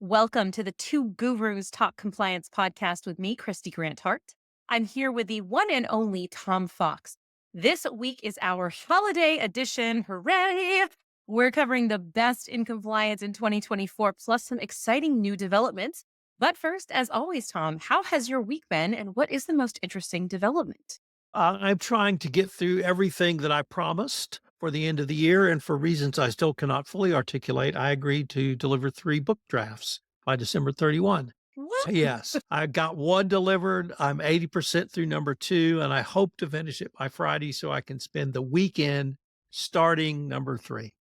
Welcome to the Two Gurus Talk Compliance podcast with me, Kristy Grant-Hart. I'm here with the one and only Tom Fox. This week is our holiday edition. Hooray! We're covering the best in compliance in 2024, plus some exciting new developments. But first, as always, Tom, how has your week been and what is the most interesting development? I'm trying to get through everything that I promised for the end of the year, and for reasons I still cannot fully articulate, I agreed to deliver 3 book drafts by December 31. So, What? yes, I got 1 delivered. I'm 80% through number 2, and I hope to finish it by Friday so I can spend the weekend starting number 3.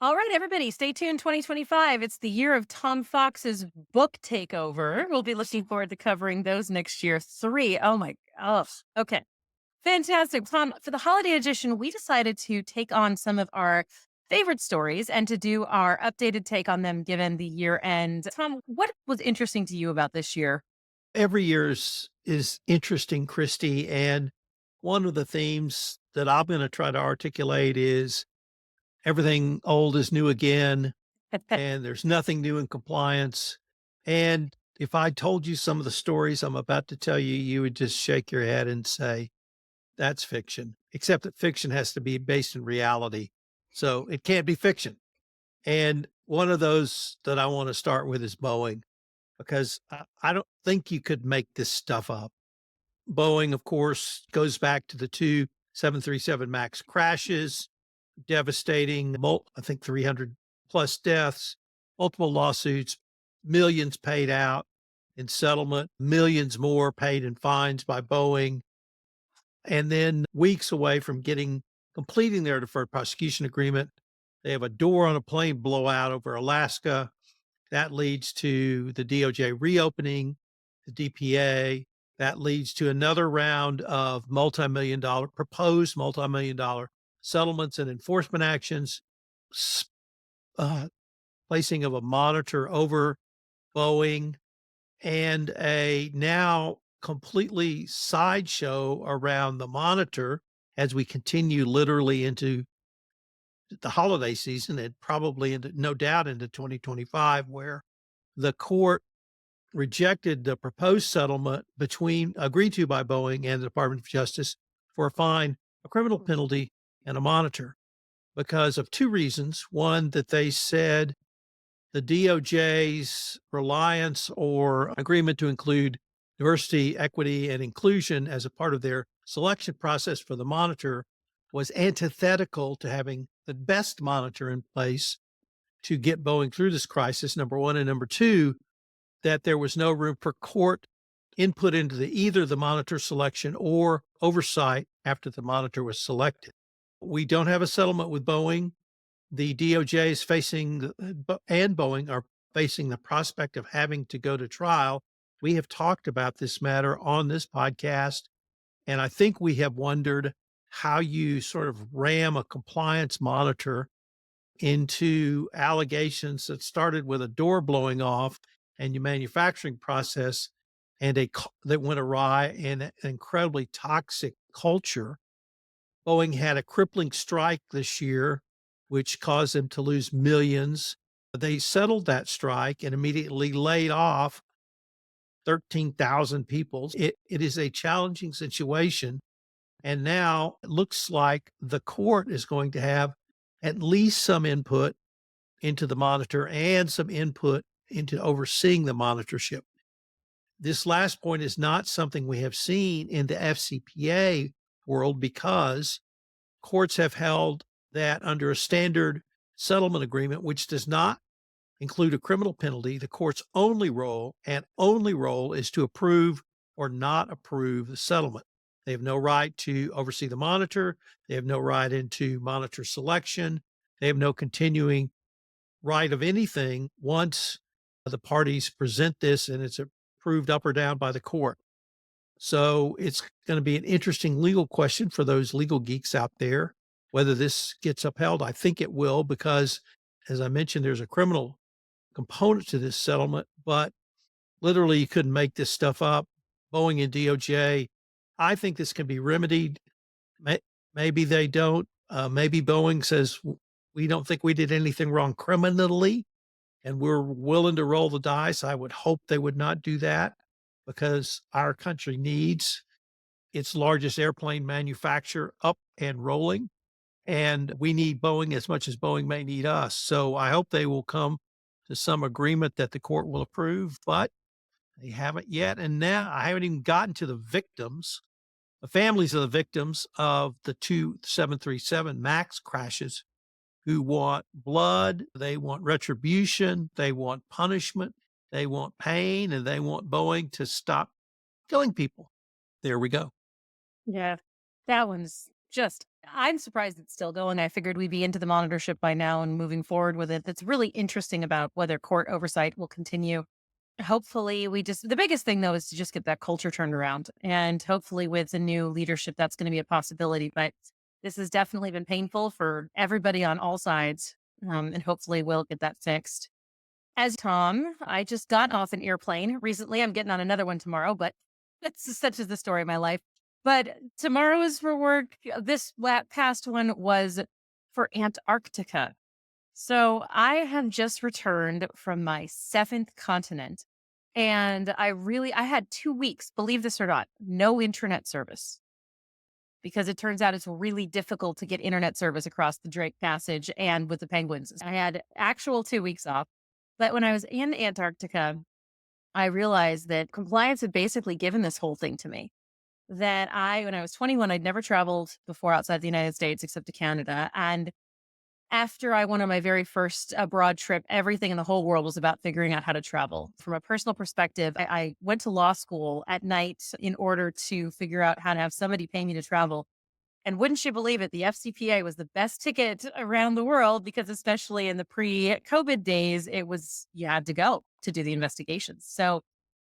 All right, everybody, stay tuned. 2025. It's the year of Tom Fox's book takeover. We'll be looking forward to covering those next year. 3. Oh my, oh, okay. Fantastic. Tom, for the holiday edition, we decided to take on some of our favorite stories and to do our updated take on them given the year end. Tom, what was interesting to you about this year? Every year is interesting, Christy, and one of the themes that I'm going to try to articulate is everything old is new again, and there's nothing new in compliance. And if I told you some of the stories I'm about to tell you, you would just shake your head and say, that's fiction, except that fiction has to be based in reality. So it can't be fiction. And one of those that I want to start with is Boeing, because I don't think you could make this stuff up. Boeing, of course, goes back to the 2 737 MAX crashes, devastating, I think 300 plus deaths, multiple lawsuits, millions paid out in settlement, millions more paid in fines by Boeing. And then weeks away from completing their deferred prosecution agreement, they have a door on a plane blowout over Alaska. That leads to the DOJ reopening the DPA. That leads to another round of proposed multi-million dollar settlements and enforcement actions, uh, placing of a monitor over Boeing, and a now completely sideshow around the monitor as we continue literally into the holiday season and probably into, no doubt, into 2025, where the court rejected the proposed settlement agreed to by Boeing and the Department of Justice for a fine, a criminal penalty, and a monitor because of 2 reasons. One, that they said the DOJ's reliance or agreement to include diversity, equity, and inclusion as a part of their selection process for the monitor was antithetical to having the best monitor in place to get Boeing through this crisis, number 1. And number 2, that there was no room for court input into either the monitor selection or oversight after the monitor was selected. We don't have a settlement with Boeing. The DOJ is and Boeing are facing the prospect of having to go to trial. We have talked about this matter on this podcast, and I think we have wondered how you sort of ram a compliance monitor into allegations that started with a door blowing off and your manufacturing process that went awry in an incredibly toxic culture. Boeing had a crippling strike this year, which caused them to lose millions. They settled that strike and immediately laid off 13,000 people. It is a challenging situation. And now it looks like the court is going to have at least some input into the monitor and some input into overseeing the monitorship. This last point is not something we have seen in the FCPA world because courts have held that under a standard settlement agreement, which does not include a criminal penalty, the court's only role is to approve or not approve the settlement. They have no right to oversee the monitor. They have no right into monitor selection. They have no continuing right of anything once the parties present this and it's approved up or down by the court. So it's going to be an interesting legal question for those legal geeks out there, whether this gets upheld. I think it will because, as I mentioned, there's a criminal component to this settlement, but literally you couldn't make this stuff up. Boeing and DOJ, I think this can be remedied. Maybe they don't. Maybe Boeing says, we don't think we did anything wrong criminally. and we're willing to roll the dice. I would hope they would not do that because our country needs its largest airplane manufacturer up and rolling, and we need Boeing as much as Boeing may need us. So I hope they will come to some agreement that the court will approve, but they haven't yet. And now I haven't even gotten to the victims, the families of the victims of the two 737 MAX crashes who want blood, they want retribution, they want punishment, they want pain, and they want Boeing to stop killing people. There we go. Yeah. That one's just I'm surprised it's still going. I figured we'd be into the monitorship by now and moving forward with it. That's really interesting about whether court oversight will continue. Hopefully, we just the biggest thing though is to just get that culture turned around. And hopefully with the new leadership that's going to be a possibility. But this has definitely been painful for everybody on all sides. And hopefully we'll get that fixed. As Tom, I just got off an airplane recently. I'm getting on another one tomorrow, but that's such is the story of my life. But tomorrow is for work. This past one was for Antarctica. So I have just returned from my seventh continent. And I had 2 weeks, believe this or not, no internet service because it turns out it's really difficult to get internet service across the Drake Passage and with the penguins. I had actual 2 weeks off. But when I was in Antarctica, I realized that compliance had basically given this whole thing to me. When I was 21, I'd never traveled before outside the United States except to Canada. And after I went on my very first abroad trip, everything in the whole world was about figuring out how to travel. From a personal perspective, I went to law school at night in order to figure out how to have somebody pay me to travel. And wouldn't you believe it, the FCPA was the best ticket around the world because, especially in the pre COVID days, you had to go to do the investigations. So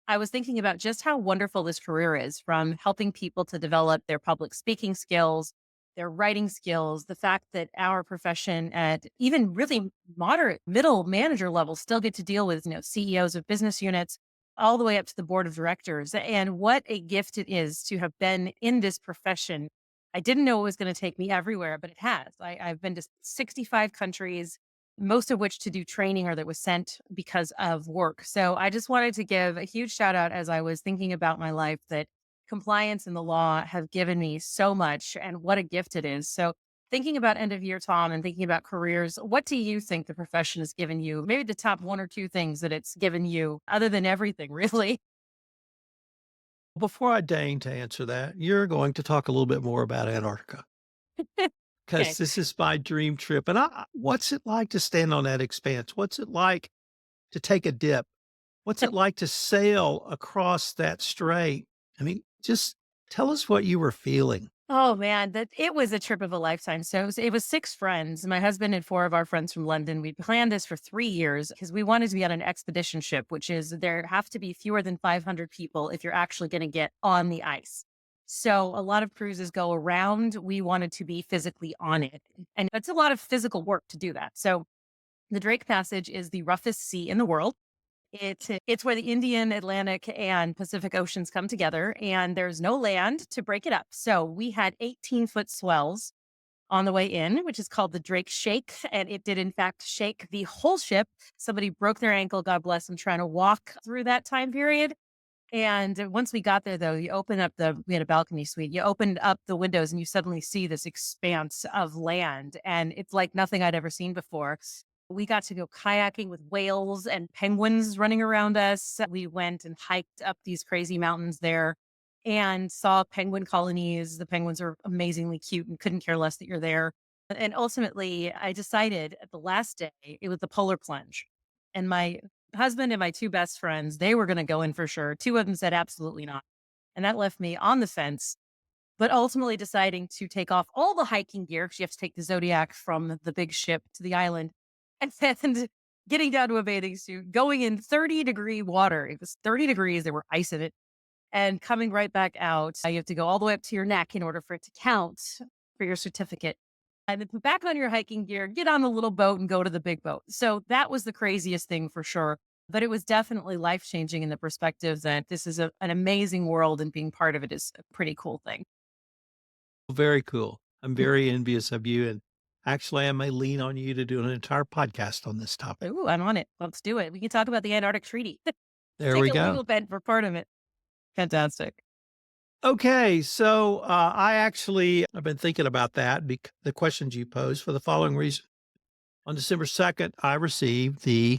I was thinking about just how wonderful this career is, from helping people to develop their public speaking skills, their writing skills, the fact that our profession at even really moderate middle manager levels still get to deal with, CEOs of business units all the way up to the board of directors. And what a gift it is to have been in this profession. I didn't know it was going to take me everywhere, but it has. I've been to 65 countries, most of which to do training or that was sent because of work. So I just wanted to give a huge shout out as I was thinking about my life that compliance and the law have given me so much and what a gift it is. So thinking about end of year, Tom, and thinking about careers, what do you think the profession has given you? Maybe the top one or two things that it's given you other than everything, really. Before I deign to answer that, you're going to talk a little bit more about Antarctica Okay. because this is my dream trip. And what's it like to stand on that expanse? What's it like to take a dip? What's it like to sail across that strait? I mean, just tell us what you were feeling. Oh man, that it was a trip of a lifetime. So it was six friends, my husband and four of our friends from London. We planned this for 3 years because we wanted to be on an expedition ship, which is there have to be fewer than 500 people if you're actually going to get on the ice. So a lot of cruises go around. We wanted to be physically on it. And it's a lot of physical work to do that. So the Drake Passage is the roughest sea in the world. It's where the Indian, Atlantic, and Pacific Oceans come together, and there's no land to break it up. So we had 18-foot swells on the way in, which is called the Drake Shake, and it did in fact shake the whole ship. Somebody broke their ankle, God bless them, trying to walk through that time period. And once we got there, though, we had a balcony suite. You opened up the windows and you suddenly see this expanse of land. And it's like nothing I'd ever seen before. We got to go kayaking with whales and penguins running around us. We went and hiked up these crazy mountains there and saw penguin colonies. The penguins are amazingly cute and couldn't care less that you're there. And ultimately, I decided at the last day, it was the polar plunge. And my husband and my two best friends, they were going to go in for sure. Two of them said absolutely not. And that left me on the fence, but ultimately deciding to take off all the hiking gear because you have to take the Zodiac from the big ship to the island and then getting down to a bathing suit, going in 30-degree water. It was 30 degrees. There were ice in it and coming right back out. You have to go all the way up to your neck in order for it to count for your certificate. And then put back on your hiking gear, get on the little boat and go to the big boat. So that was the craziest thing for sure. But it was definitely life changing in the perspective that this is an amazing world and being part of it is a pretty cool thing. Very cool. I'm very envious of you. And Actually, I may lean on you to do an entire podcast on this topic. Ooh, I'm on it. Let's do it. We can talk about the Antarctic Treaty. There Take we a go. legal bent for part of it. Fantastic. Okay, so I've been thinking about that, the questions you posed for the following reason. On December 2nd, I received the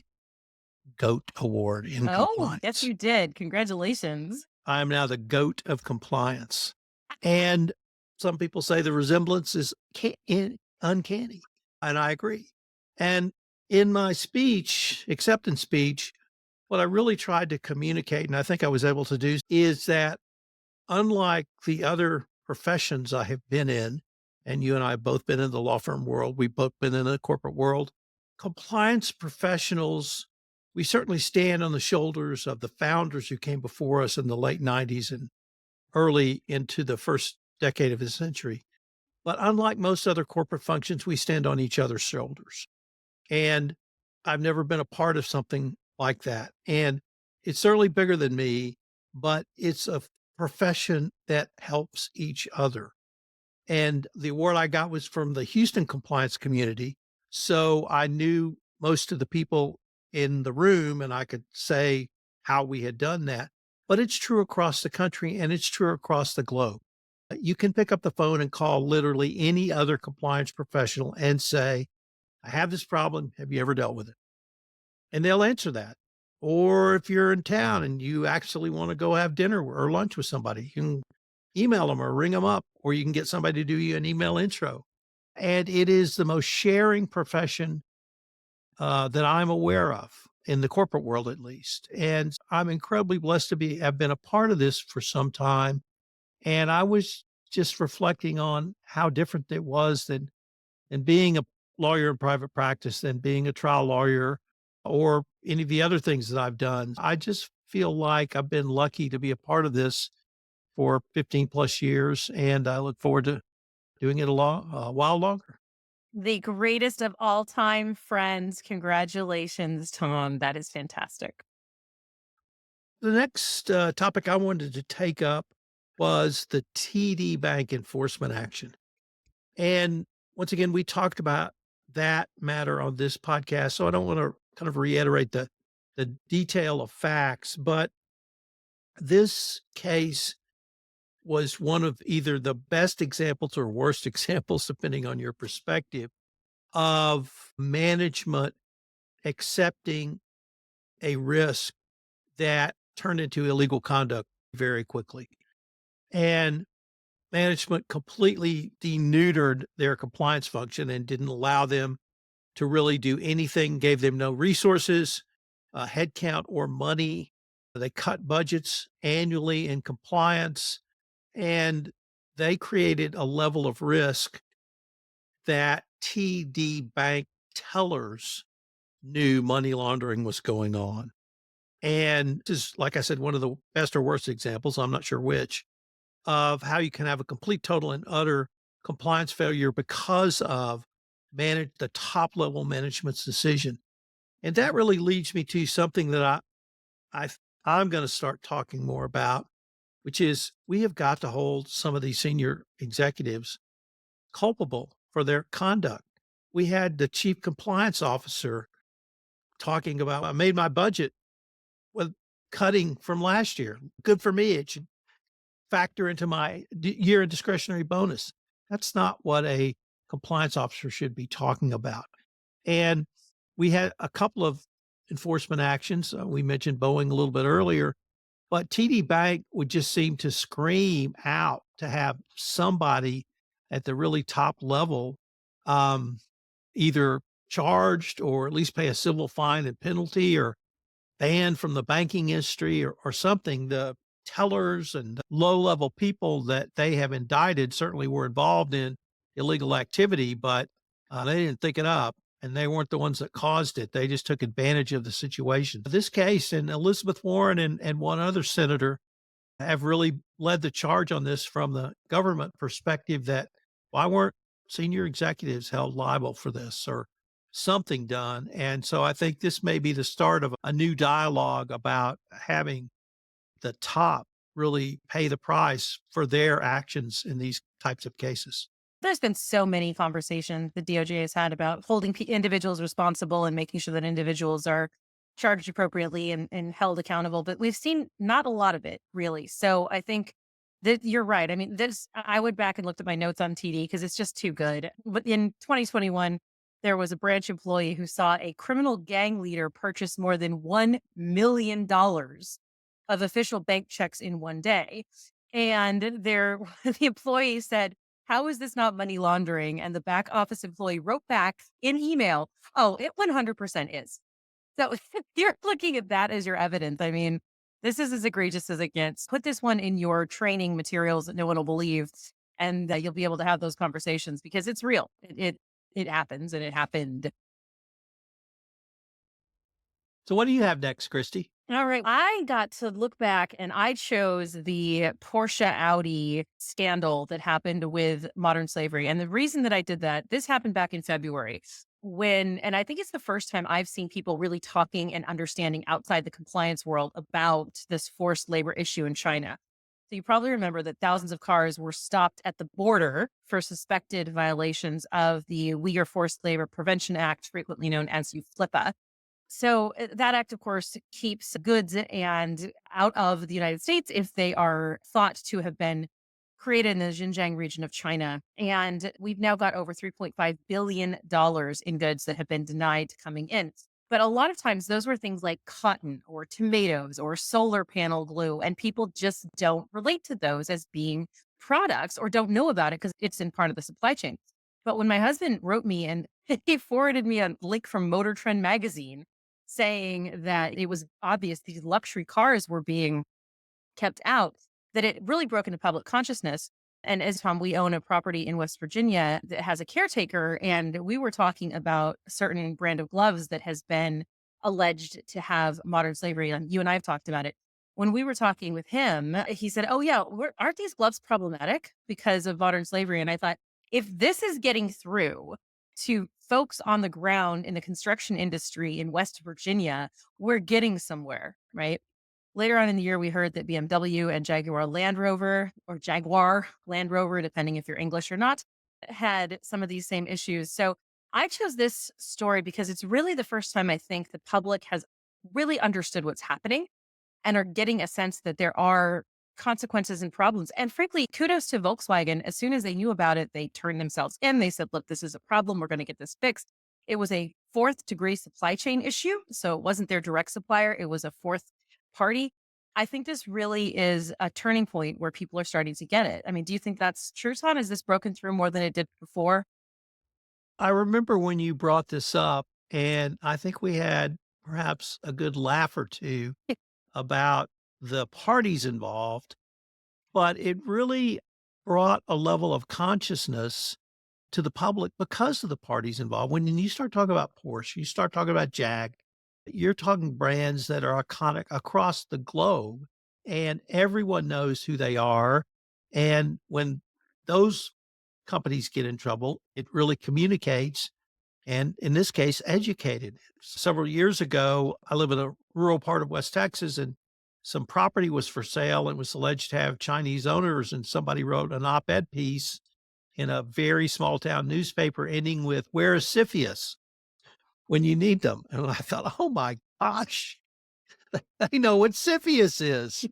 GOAT Award in Oh, yes, compliance. you did. Congratulations. I am now the GOAT of compliance. And some people say the resemblance is uncanny, and I agree. And in my speech, acceptance speech, what I really tried to communicate, and I think I was able to do, is that unlike the other professions I have been in, and you and I have both been in the law firm world, we've both been in the corporate world, compliance professionals, we certainly stand on the shoulders of the founders who came before us in the late 90s and early into the first decade of the century. But unlike most other corporate functions, we stand on each other's shoulders. And I've never been a part of something like that. And it's certainly bigger than me, but it's a profession that helps each other. And the award I got was from the Houston compliance community. So I knew most of the people in the room and I could say how we had done that. But it's true across the country and it's true across the globe. You can pick up the phone and call literally any other compliance professional and say, I have this problem. Have you ever dealt with it? And they'll answer that. Or if you're in town and you actually want to go have dinner or lunch with somebody, you can email them or ring them up, or you can get somebody to do you an email intro. And it is the most sharing profession that I'm aware of in the corporate world, at least. And I'm incredibly blessed to have been a part of this for some time. And I was just reflecting on how different it was than being a lawyer in private practice, than being a trial lawyer or any of the other things that I've done. I just feel like I've been lucky to be a part of this for 15 plus years, and I look forward to doing it a while longer. The greatest of all time friends. Congratulations, Tom. That is fantastic. The next topic I wanted to take up was the TD Bank enforcement action. And once again, we talked about that matter on this podcast, so I don't want to kind of reiterate the detail of facts, but this case was one of either the best examples or worst examples, depending on your perspective, of management accepting a risk that turned into illegal conduct very quickly. And management completely denuded their compliance function and didn't allow them to really do anything, gave them no resources, headcount, or money. They cut budgets annually in compliance, and they created a level of risk that TD Bank tellers knew money laundering was going on. And this is, like I said, one of the best or worst examples, I'm not sure which, of how you can have a complete, total, and utter compliance failure because of the top level management's decision. And that really leads me to something that I I'm going to start talking more about, which is we have got to hold some of these senior executives culpable for their conduct. We had the chief compliance officer talking about, I made my budget with cutting from last year. Good for me. It should factor into my year end discretionary bonus. That's not what a compliance officer should be talking about. And we had a couple of enforcement actions. We mentioned Boeing a little bit earlier, but TD Bank would just seem to scream out to have somebody at the really top level um, either charged or at least pay a civil fine and penalty or banned from the banking industry or something. The tellers and low level people that they have indicted certainly were involved in illegal activity, but they didn't think it up and they weren't the ones that caused it. They just took advantage of the situation. This case, and Elizabeth Warren and one other senator have really led the charge on this from the government perspective that why weren't senior executives held liable for this or something done? And so I think this may be the start of a new dialogue about having the top really pay the price for their actions in these types of cases. There's been so many conversations the DOJ has had about holding individuals responsible and making sure that individuals are charged appropriately and held accountable. But we've seen not a lot of it, really. So I think that you're right. I mean, I went back and looked at my notes on TD because it's just too good. But in 2021, there was a branch employee who saw a criminal gang leader purchase more than $1 million of official bank checks in one day. And there, the employee said, "How is this not money laundering?" And the back office employee wrote back in email, "Oh, it 100% is." So if you're looking at that as your evidence, I mean, this is as egregious as it gets. Put this one in your training materials that no one will believe, and you'll be able to have those conversations because it's real. It happens, and it happened. So what do you have next, Christy? All right. I got to look back and I chose the Porsche Audi scandal that happened with modern slavery. And the reason that I did that, this happened back in February and I think it's the first time I've seen people really talking and understanding outside the compliance world about this forced labor issue in China. So you probably remember that thousands of cars were stopped at the border for suspected violations of the Uyghur Forced Labor Prevention Act, frequently known as UFLIPA. So that act, of course, keeps goods and out of the United States if they are thought to have been created in the Xinjiang region of China. And we've now got over $3.5 billion in goods that have been denied coming in. But a lot of times those were things like cotton or tomatoes or solar panel glue. And people just don't relate to those as being products or don't know about it because it's in part of the supply chain. But when my husband wrote me and he forwarded me a link from Motor Trend magazine saying that it was obvious these luxury cars were being kept out, that it really broke into public consciousness. And as Tom, we own a property in West Virginia that has a caretaker, and we were talking about a certain brand of gloves that has been alleged to have modern slavery. And you and I have talked about it. When we were talking with him, he said, "Oh, yeah, aren't these gloves problematic because of modern slavery?" And I thought, if this is getting through to folks on the ground in the construction industry in West Virginia, we're getting somewhere, right? Later on in the year, we heard that BMW and Jaguar Land Rover or Jaguar Land Rover, depending if you're English or not, had some of these same issues. So I chose this story because it's really the first time I think the public has really understood what's happening and are getting a sense that there are consequences and problems. And frankly, kudos to Volkswagen. As soon as they knew about it, they turned themselves in. They said, "Look, this is a problem. We're going to get this fixed." It was a fourth degree supply chain issue. So it wasn't their direct supplier, it was a fourth party. I think this really is a turning point where people are starting to get it. I mean, do you think that's true, Son? Has this broken through more than it did before? I remember when you brought this up, and I think we had perhaps a good laugh or two about the parties involved, but it really brought a level of consciousness to the public because of the parties involved. When you start talking about Porsche, you start talking about Jag, you're talking brands that are iconic across the globe, and everyone knows who they are. And when those companies get in trouble, it really communicates, and in this case, educated. Several years ago, I live in a rural part of West Texas, and some property was for sale and was alleged to have Chinese owners, and somebody wrote an op-ed piece in a very small town newspaper ending with, "Where is Siphius when you need them?" And I thought, "Oh my gosh, they know what Siphius is."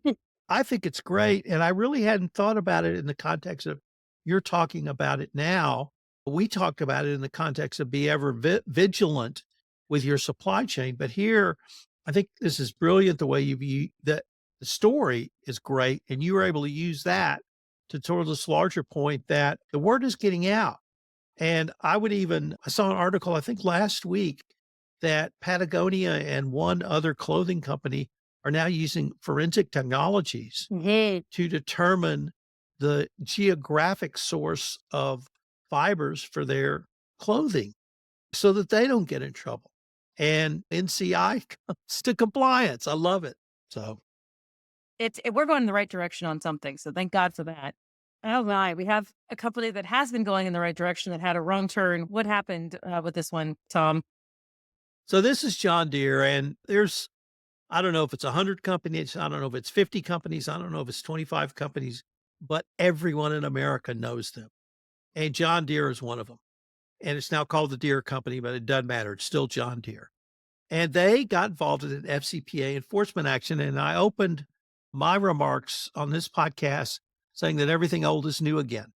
I think it's great, and I really hadn't thought about it in the context of you're talking about it now. We talked about it in the context of be ever vigilant with your supply chain, but here, I think this is brilliant the way that the story is great, and you were able to use that to toward this larger point that the word is getting out. And I saw an article, I think last week, that Patagonia and one other clothing company are now using forensic technologies Mhm. to determine the geographic source of fibers for their clothing so that they don't get in trouble. And NCI comes to compliance. I love it. So We're going in the right direction on something, so thank God for that. Oh my, we have a company that has been going in the right direction that had a wrong turn. What happened with this one, Tom? so this is John Deere, and there's I don't know if it's 100 companies, I don't know if it's 50 companies, I don't know if it's 25 companies, but everyone in America knows them. and John Deere is one of them. And it's now called the Deere Company, but it doesn't matter. It's still John Deere. And they got involved in an FCPA enforcement action. And I opened my remarks on this podcast saying that everything old is new again.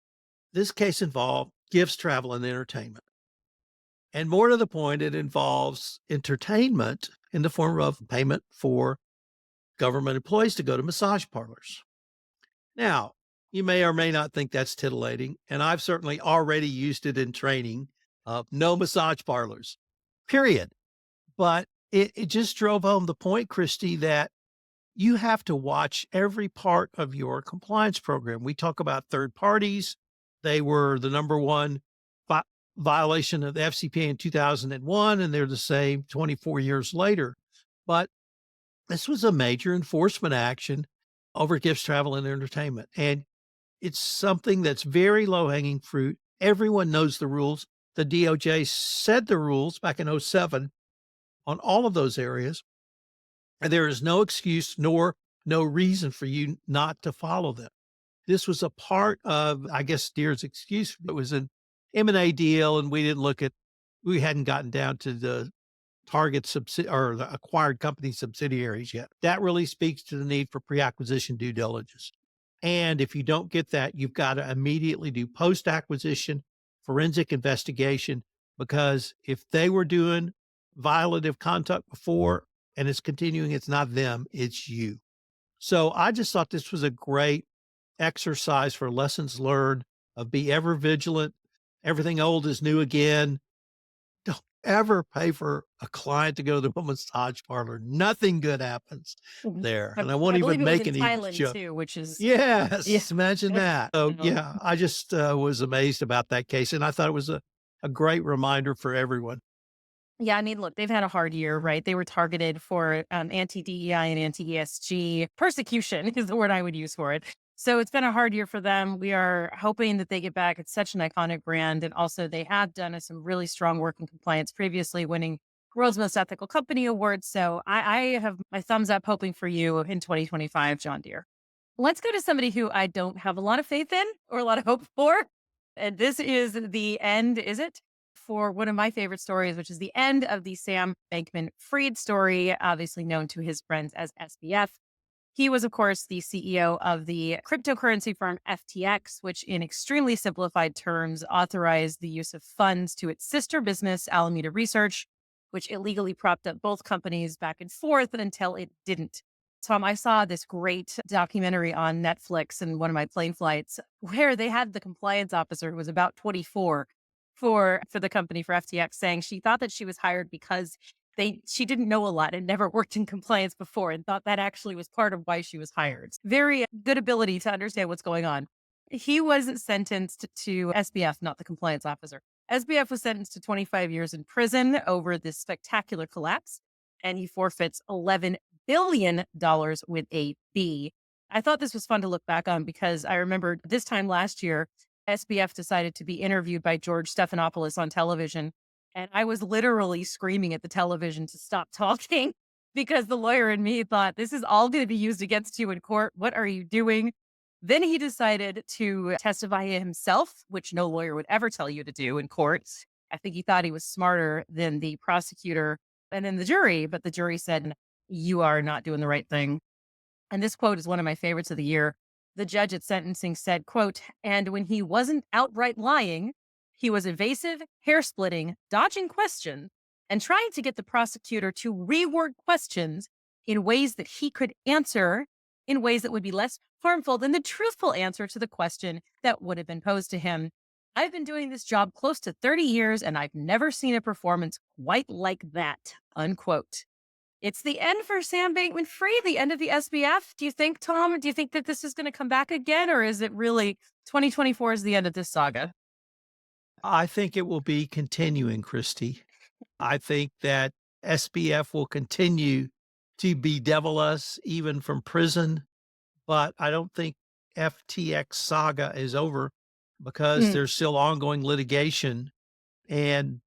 This case involved gifts, travel, and entertainment. And more to the point, it involves entertainment in the form of payment for government employees to go to massage parlors. Now, you may or may not think that's titillating, and I've certainly already used it in training of no massage parlors, period. But it just drove home the point, Kristy, that you have to watch every part of your compliance program. We talk about third parties. They were the number one vi- violation of the FCPA in 2001, and they're the same 24 years later. But this was a major enforcement action over gifts, travel, and entertainment. And it's something that's very low hanging fruit. Everyone knows the rules. The DOJ said the rules back in '07 on all of those areas. And there is no excuse nor no reason for you not to follow them. This was a part of, I guess, Deere's excuse. It was an M&A deal, and we hadn't gotten down to the target or the acquired company subsidiaries yet. That really speaks to the need for pre-acquisition due diligence. And if you don't get that, you've got to immediately do post-acquisition forensic investigation, because if they were doing violative conduct before and it's continuing, it's not them, it's you. So I just thought this was a great exercise for lessons learned of be ever vigilant. Everything old is new again. Don't ever pay for a client to go to a massage parlor. Nothing good happens Mhm. there. I And I won't I believe even it was make in any Thailand joke. too, which is yeah. Yes, imagine that. So, No. yeah, I just was amazed about that case, and I thought it was a great reminder for everyone. Yeah, I mean, look, they've had a hard year, right? They were targeted for anti-DEI and anti-ESG persecution is the word I would use for it. So it's been a hard year for them. We are hoping that they get back. It's such an iconic brand. And also they have done some really strong work in compliance previously, winning World's Most Ethical Company Award. So I have my thumbs up hoping for you in 2025, John Deere. Let's go to somebody who I don't have a lot of faith in or a lot of hope for. And this is the end, is it? For one of my favorite stories, which is the end of the Sam Bankman-Fried story, obviously known to his friends as SBF. He was, of course, the CEO of the cryptocurrency firm FTX, which in extremely simplified terms authorized the use of funds to its sister business, Alameda Research, which illegally propped up both companies back and forth until it didn't. Tom, I saw this great documentary on Netflix in one of my plane flights where they had the compliance officer who was about 24 for the company for FTX saying she thought that she was hired because she didn't know a lot and never worked in compliance before and thought that actually was part of why she was hired. Very good ability to understand what's going on. He was sentenced to SBF, not the compliance officer. SBF was sentenced to 25 years in prison over this spectacular collapse, and he forfeits $11 billion with a B. I thought this was fun to look back on because I remember this time last year, SBF decided to be interviewed by George Stephanopoulos on television. And I was literally screaming at the television to stop talking because the lawyer in me thought, this is all going to be used against you in court. What are you doing? Then he decided to testify himself, which no lawyer would ever tell you to do in court. I think he thought he was smarter than the prosecutor and then the jury, but the jury said, you are not doing the right thing. And this quote is one of my favorites of the year. The judge at sentencing said, quote, and when he wasn't outright lying, he was evasive, hair splitting, dodging questions, and trying to get the prosecutor to reword questions in ways that he could answer in ways that would be less harmful than the truthful answer to the question that would have been posed to him. I've been doing this job close to 30 years, and I've never seen a performance quite like that, unquote. It's the end for Sam Bankman-Fried, the end of the SBF. Do you think, Tom, do you think that this is going to come back again, or is it really 2024 is the end of this saga? I think it will be continuing, Kristy. I think that SBF will continue to bedevil us even from prison, but I don't think FTX saga is over because Mm, there's still ongoing litigation and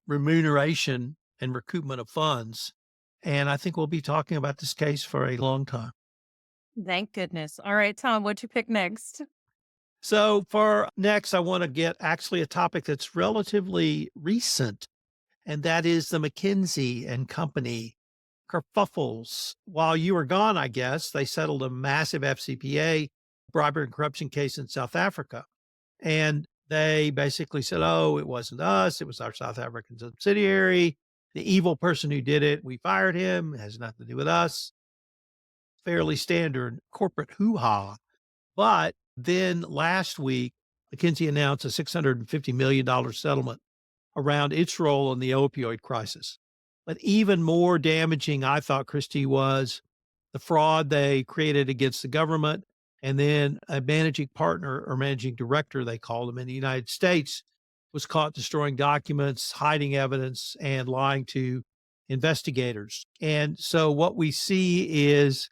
remuneration and recoupment of funds. And I think we'll be talking about this case for a long time. thank goodness. All right, Tom, what'd you pick next? So for next, I want to get actually a topic that's relatively recent, and that is the McKinsey and Company kerfuffles. While you were gone, I guess, they settled a massive FCPA bribery and corruption case in South Africa. And they basically said, oh, it wasn't us. It was our South African subsidiary. The evil person who did it, we fired him. It has nothing to do with us. Fairly standard corporate hoo ha. But then last week, McKinsey announced a $650 million settlement around its role in the opioid crisis. But even more damaging, I thought, Kristy, was the fraud they created against the government. And then a managing partner or managing director, they called him in the United States, was caught destroying documents, hiding evidence, and lying to investigators. And so what we see is,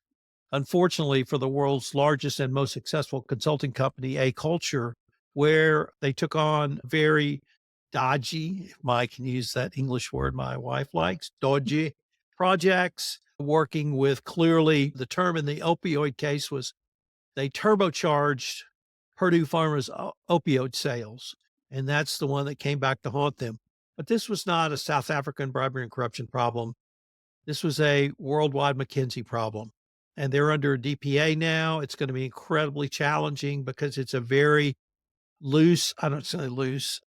unfortunately, for the world's largest and most successful consulting company, a culture where they took on very dodgy, if I can use that English word my wife likes, dodgy projects, working with clearly the term in the opioid case was they turbocharged Purdue Pharma's opioid sales. And that's the one that came back to haunt them. But this was not a South African bribery and corruption problem. This was a worldwide McKinsey problem. And they're under DPA now. It's going to be incredibly challenging because it's a very loose, I don't say loose,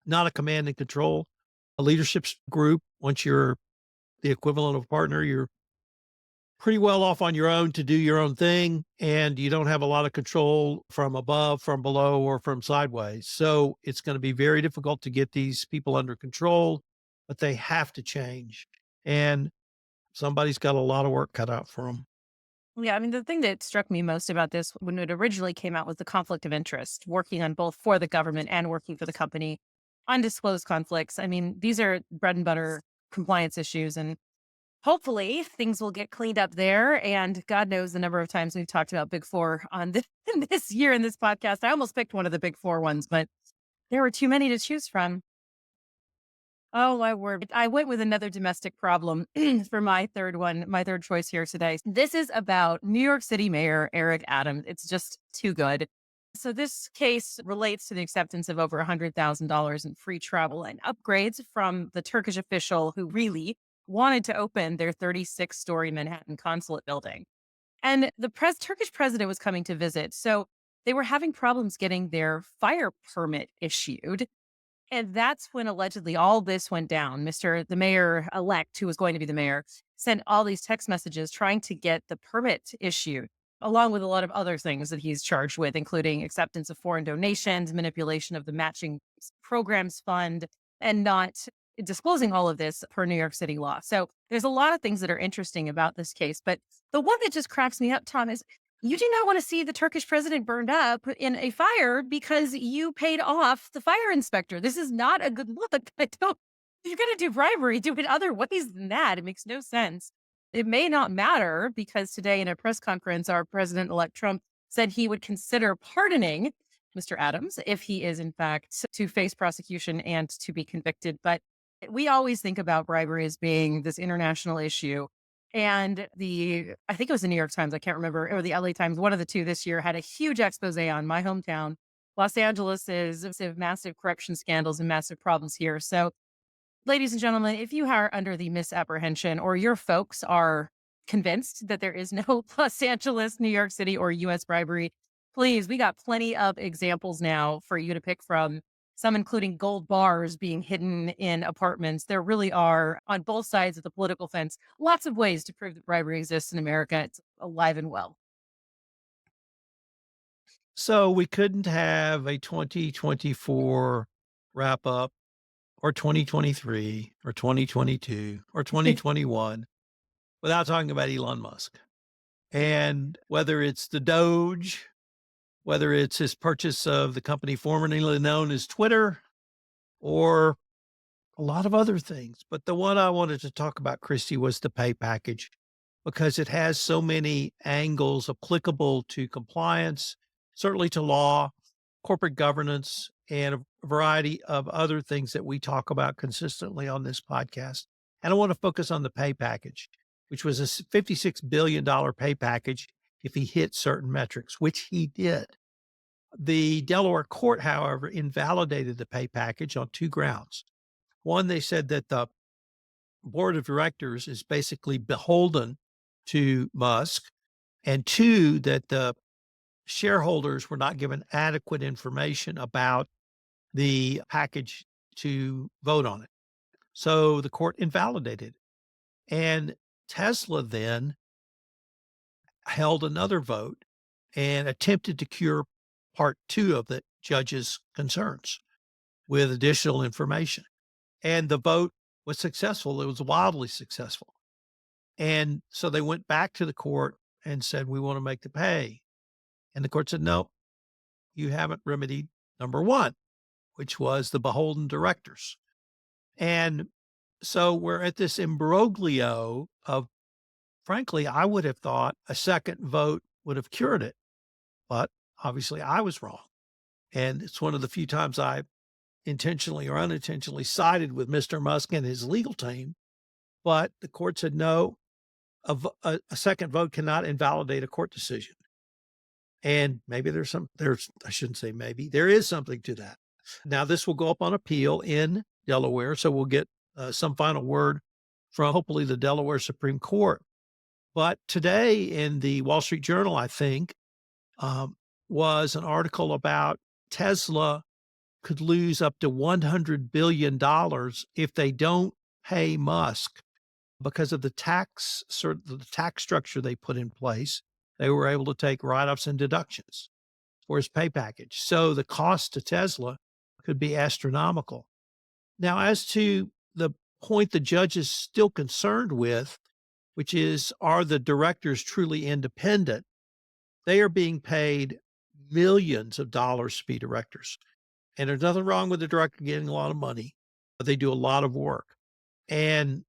not a command and control, a leadership group. Once you're the equivalent of a partner, you're pretty well off on your own to do your own thing. And you don't have a lot of control from above, from below, or from sideways. So it's going to be very difficult to get these people under control, but they have to change. And somebody's got a lot of work cut out for them. Yeah, I mean, the thing that struck me most about this when it originally came out was the conflict of interest, working on both for the government and working for the company, undisclosed conflicts. I mean, these are bread and butter compliance issues, and hopefully things will get cleaned up there. And God knows the number of times we've talked about Big Four on this year in this podcast. I almost picked one of the Big Four ones, but there were too many to choose from. Oh, my word. I went with another domestic problem for my third one, my third choice here today. This is about New York City Mayor Eric Adams. It's just too good. So, this case relates to the acceptance of over $100,000 in free travel and upgrades from the Turkish official who really wanted to open their 36-story Manhattan consulate building. And the Turkish president was coming to visit. So, they were having problems getting their fire permit issued. And that's when allegedly all this went down. The mayor elect, who was going to be the mayor, sent all these text messages trying to get the permit issued, along with a lot of other things that he's charged with, including acceptance of foreign donations, manipulation of the matching programs fund, and not disclosing all of this per New York City law. So there's a lot of things that are interesting about this case. But the one that just cracks me up, Tom, is you do not want to see the Turkish president burned up in a fire because you paid off the fire inspector. This is not a good look. I don't, if you're going to do bribery, do it other ways than that. It makes no sense. It may not matter because today in a press conference, our president-elect Trump said he would consider pardoning Mr. Adams if he is in fact to face prosecution and to be convicted. But we always think about bribery as being this international issue. And I think it was the New York Times, I can't remember, or the LA Times, one of the two this year had a huge expose on my hometown. Los Angeles is massive corruption scandals and massive problems here. So, ladies and gentlemen, if you are under the misapprehension or your folks are convinced that there is no Los Angeles, New York City, or US bribery, please, we got plenty of examples now for you to pick from. Some including gold bars being hidden in apartments. There really are, on both sides of the political fence, lots of ways to prove that bribery exists in America. It's alive and well. So we couldn't have a 2024 wrap up or 2023 or 2022 or 2021 without talking about Elon Musk. And whether it's the Doge, whether it's his purchase of the company formerly known as Twitter, or a lot of other things. But the one I wanted to talk about, Kristy, was the pay package because it has so many angles applicable to compliance, certainly to law, corporate governance, and a variety of other things that we talk about consistently on this podcast. And I want to focus on the pay package, which was a $56 billion pay package if he hit certain metrics, which he did. The Delaware court, however, invalidated the pay package on two grounds. One, they said that the board of directors is basically beholden to Musk. And two, that the shareholders were not given adequate information about the package to vote on it. So the court invalidated. And Tesla then held another vote and attempted to cure part two of the judge's concerns with additional information. And the vote was successful. It was wildly successful. And so they went back to the court and said, we want to make the pay. And the court said, no, you haven't remedied number one, which was the beholden directors. And so we're at this imbroglio of, frankly, I would have thought a second vote would have cured it. But obviously I was wrong. And it's one of the few times I intentionally or unintentionally sided with Mr. Musk and his legal team. But the court said, no, a second vote cannot invalidate a court decision. And maybe I shouldn't say maybe, there is something to that. Now, this will go up on appeal in Delaware. So we'll get some final word from hopefully the Delaware Supreme Court. But today in the Wall Street Journal, I think, was an article about Tesla could lose up to $100 billion if they don't pay Musk because of the tax structure they put in place. They were able to take write-offs and deductions for his pay package. So the cost to Tesla could be astronomical. Now, as to the point the judge is still concerned with, which is, are the directors truly independent? They are being paid millions of dollars to be directors. And there's nothing wrong with the director getting a lot of money, but they do a lot of work. And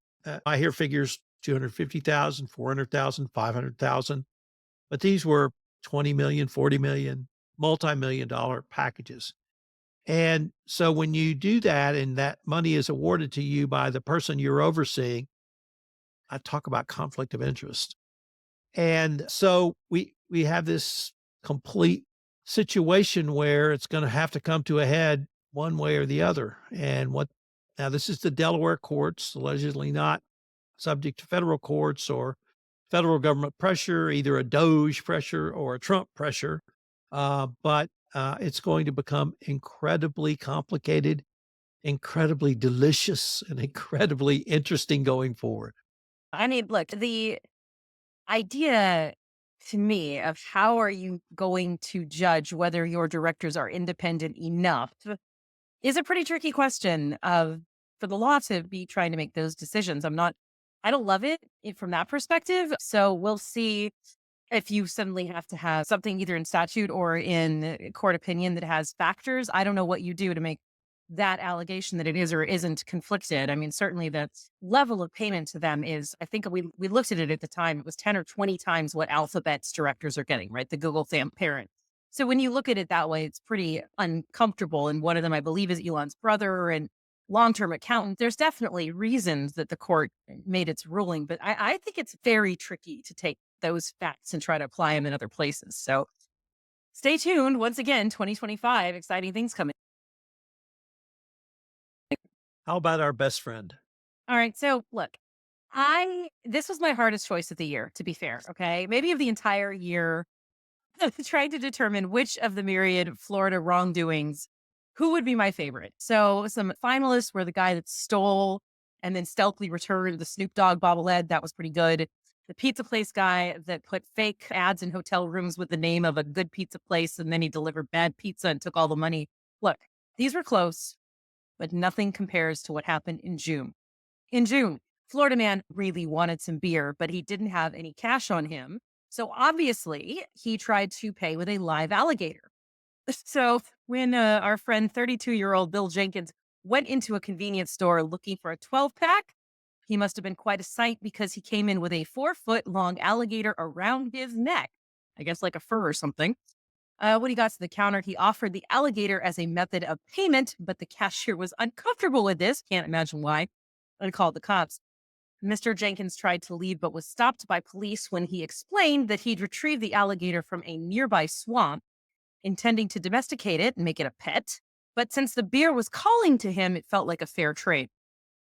I hear figures 250,000, 400,000, 500,000, but these were 20 million, 40 million, multi-million dollar packages. And so when you do that and that money is awarded to you by the person you're overseeing, I talk about conflict of interest. And so we have this complete situation where it's going to have to come to a head one way or the other. And now this is the Delaware courts, allegedly not subject to federal courts or federal government pressure, either a Doge pressure or a Trump pressure. But it's going to become incredibly complicated, incredibly delicious, and incredibly interesting going forward. I mean, look, the idea to me of how are you going to judge whether your directors are independent enough is a pretty tricky question for the law to be trying to make those decisions. I don't love it from that perspective. So we'll see if you suddenly have to have something either in statute or in court opinion that has factors. I don't know what you do to make that allegation that it is or isn't conflicted. I mean, certainly the level of payment to them is, I think we looked at it at the time, it was 10 or 20 times what Alphabet's directors are getting, right? The Google parent. So when you look at it that way, it's pretty uncomfortable. And one of them, I believe, is Elon's brother and long-term accountant. There's definitely reasons that the court made its ruling, but I think it's very tricky to take those facts and try to apply them in other places. So stay tuned. Once again, 2025, exciting things coming. How about our best friend? All right. So look, this was my hardest choice of the year, to be fair. Okay. Maybe of the entire year, trying to determine which of the myriad Florida wrongdoings, who would be my favorite. So some finalists were the guy that stole and then stealthily returned the Snoop Dogg bobblehead. That was pretty good. The pizza place guy that put fake ads in hotel rooms with the name of a good pizza place, and then he delivered bad pizza and took all the money. Look, these were close, but nothing compares to what happened in June. In June, Florida man really wanted some beer, but he didn't have any cash on him. So obviously, he tried to pay with a live alligator. So when our friend 32-year-old Bill Jenkins went into a convenience store looking for a 12-pack, he must have been quite a sight because he came in with a 4-foot-long alligator around his neck. I guess like a fur or something. When he got to the counter, he offered the alligator as a method of payment, but the cashier was uncomfortable with this. Can't imagine why. And called the cops. Mr. Jenkins tried to leave, but was stopped by police when he explained that he'd retrieved the alligator from a nearby swamp intending to domesticate it and make it a pet. But since the beer was calling to him, it felt like a fair trade.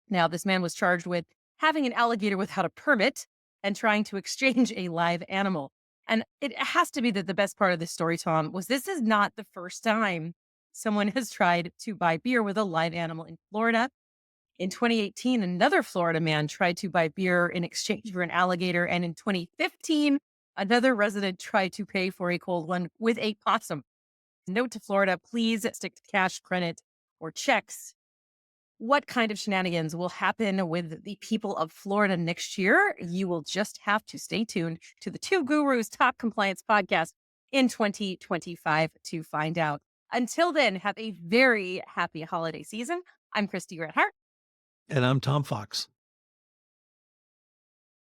Now, this man was charged with having an alligator without a permit and trying to exchange a live animal. And it has to be that the best part of this story, Tom, was this is not the first time someone has tried to buy beer with a live animal in Florida. In 2018, another Florida man tried to buy beer in exchange for an alligator. And in 2015, another resident tried to pay for a cold one with a possum. Note to Florida, please stick to cash, credit, or checks. What kind of shenanigans will happen with the people of Florida next year? You will just have to stay tuned to the Two Gurus Top Compliance podcast in 2025 to find out. Until then, have a very happy holiday season. I'm Kristy Grant-Hart. And I'm Tom Fox.